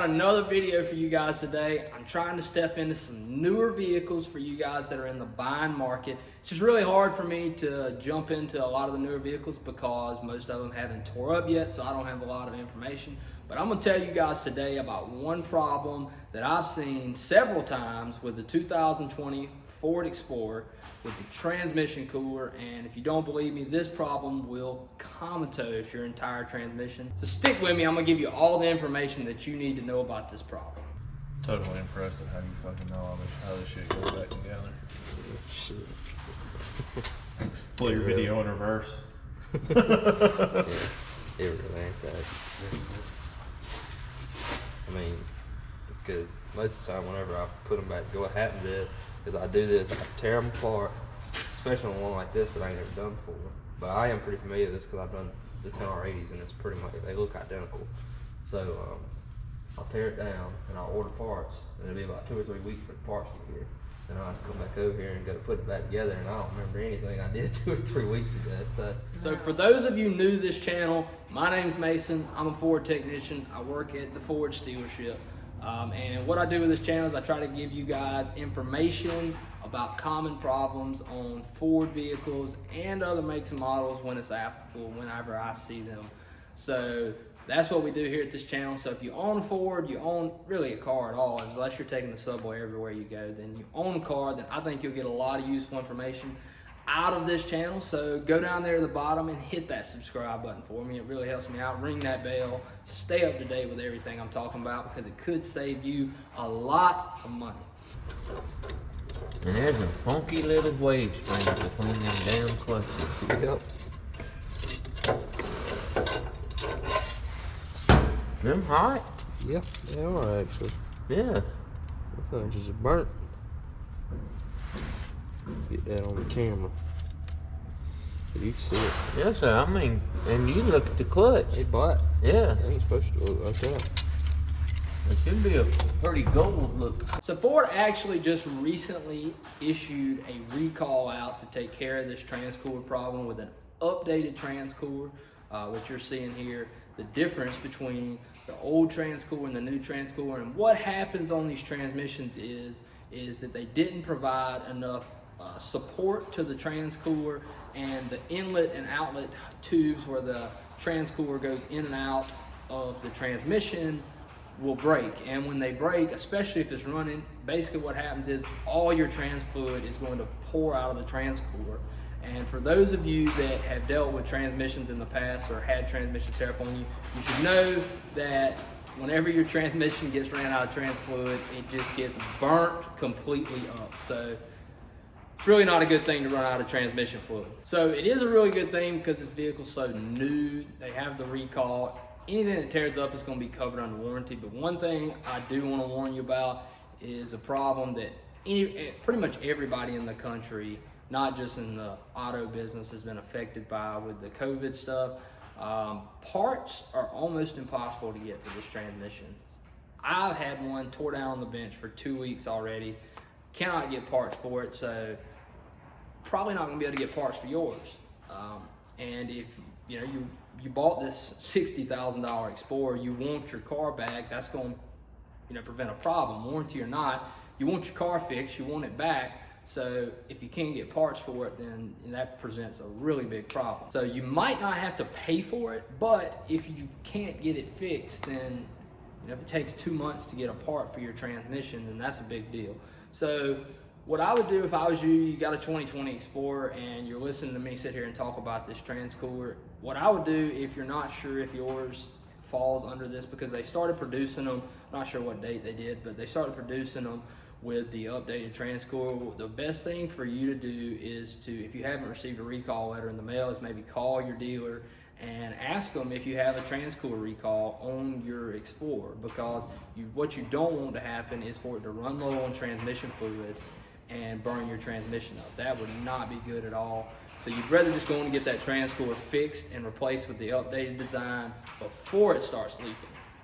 got another video for you guys today. I'm trying to step into some newer vehicles for you guys that are in the buying market. It's just really hard for me to jump into a lot of the newer vehicles because most of them haven't tore up yet, so I don't have a lot of information. But I'm gonna tell you guys today about one problem that I've seen several times with the 2020 Ford Explorer with the transmission cooler, and if you don't believe me, this problem will comatose your entire transmission. So stick with me, I'm gonna give you all the information that you need to know about this problem. Totally impressed at how you fucking know how this shit goes back together. Shit. Play your video in reverse. Yeah, it really ain't that. I mean, because most of the time whenever I put them back, what happens is I do this, I tear them apart, especially on one like this that I ain't never done before. But I am pretty familiar with this because I've done the 10R80s and it's pretty much, they look identical. So I'll tear it down and I'll order parts, and it'll be about 2 or 3 weeks for the parts to get here. Then I'll have to come back over here and go put it back together, and I don't remember anything I did 2 or 3 weeks ago. So for those of you new to this channel, my name's Mason. I'm a Ford technician. I work at the Ford dealership. And what I do with this channel is I try to give you guys information about common problems on Ford vehicles and other makes and models when it's applicable, whenever I see them. So that's what we do here at this channel. So if you own a Ford, you own really a car at all, unless you're taking the subway everywhere you go, then you own a car, then I think you'll get a lot of useful information out of this channel. So go down there at the bottom and hit that subscribe button for me. It really helps me out. Ring that bell to stay up to date with everything I'm talking about, because it could save you a lot of money. And there's a funky little wave string between them damn clutches. Yep. Them hot? Yeah, they are actually. Yeah. I think just burnt. Get that on the camera. You can see it. Yes, sir. I mean, and you look at the clutch. They black. Yeah. They ain't supposed to look like that. It should be a pretty gold look. So Ford actually just recently issued a recall out to take care of this transcooler problem with an updated transcooler, which you're seeing here. The difference between the old transcooler and the new transcooler, and what happens on these transmissions is that they didn't provide enough support to the transcooler, and the inlet and outlet tubes where the transcooler goes in and out of the transmission will break. And when they break, especially if it's running, basically what happens is all your trans fluid is going to pour out of the transcooler. And for those of you that have dealt with transmissions in the past or had transmission tear up on you, you should know that whenever your transmission gets ran out of trans fluid, it just gets burnt completely up. So it's really not a good thing to run out of transmission fluid. So it is a really good thing because this vehicle's so new. They have the recall. Anything that tears up is going to be covered under warranty. But one thing I do want to warn you about is a problem that pretty much everybody in the country, not just in the auto business, has been affected by with the COVID stuff. Parts are almost impossible to get for this transmission. I've had one tore down on the bench for 2 weeks already. Cannot get parts for it, so probably not gonna be able to get parts for yours. And if you bought this $60,000 Explorer, you want your car back, that's gonna prevent a problem, warranty or not. You want your car fixed, you want it back. So if you can't get parts for it, then that presents a really big problem. So you might not have to pay for it, but if you can't get it fixed, then if it takes 2 months to get a part for your transmission, then that's a big deal. So what I would do if I was you, you got a 2020 Explorer and you're listening to me sit here and talk about this transcooler, what I would do if you're not sure if yours falls under this, because they started producing them, not sure what date they did, but they started producing them with the updated transcooler. The best thing for you to do is to, if you haven't received a recall letter in the mail, is maybe call your dealer and ask them if you have a transcooler recall on your Explorer, because what you don't want to happen is for it to run low on transmission fluid and burn your transmission up. That would not be good at all. So you'd rather just go and get that transcooler fixed and replaced with the updated design before it starts leaking.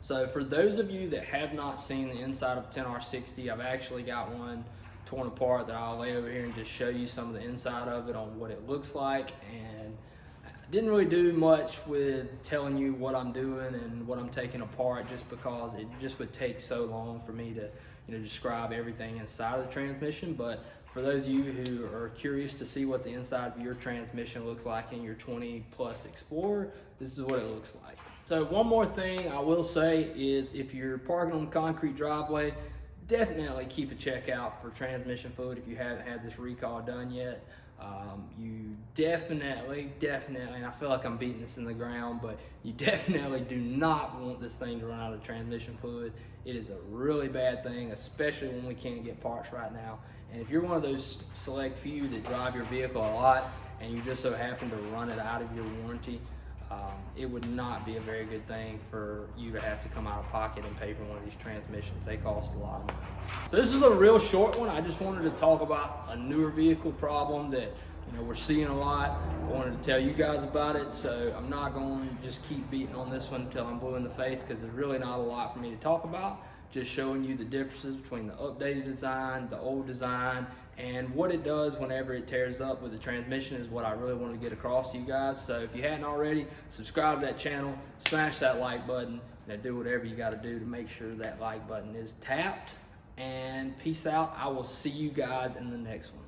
So for those of you that have not seen the inside of 10R60, I've actually got one torn apart that I'll lay over here and just show you some of the inside of it on what it looks like. And didn't really do much with telling you what I'm doing and what I'm taking apart, just because it just would take so long for me to, you know, describe everything inside of the transmission. But for those of you who are curious to see what the inside of your transmission looks like in your 20 Plus Explorer, this is what it looks like. So one more thing I will say is, if you're parking on a concrete driveway, definitely keep a check out for transmission fluid if you haven't had this recall done yet. You definitely, and I feel like I'm beating this in the ground, but you definitely do not want this thing to run out of transmission fluid. It is a really bad thing, especially when we can't get parts right now. And if you're one of those select few that drive your vehicle a lot and you just so happen to run it out of your warranty, it would not be a very good thing for you to have to come out of pocket and pay for one of these transmissions. They cost a lot of money. So this is a real short one. I just wanted to talk about a newer vehicle problem that, you know, we're seeing a lot. I wanted to tell you guys about it, so I'm not going to just keep beating on this one until I'm blue in the face, because there's really not a lot for me to talk about. Just showing you the differences between the updated design, the old design, and what it does whenever it tears up with the transmission is what I really want to get across to you guys. So if you hadn't already, subscribe to that channel, smash that like button, and do whatever you got to do to make sure that like button is tapped. And peace out. I will see you guys in the next one.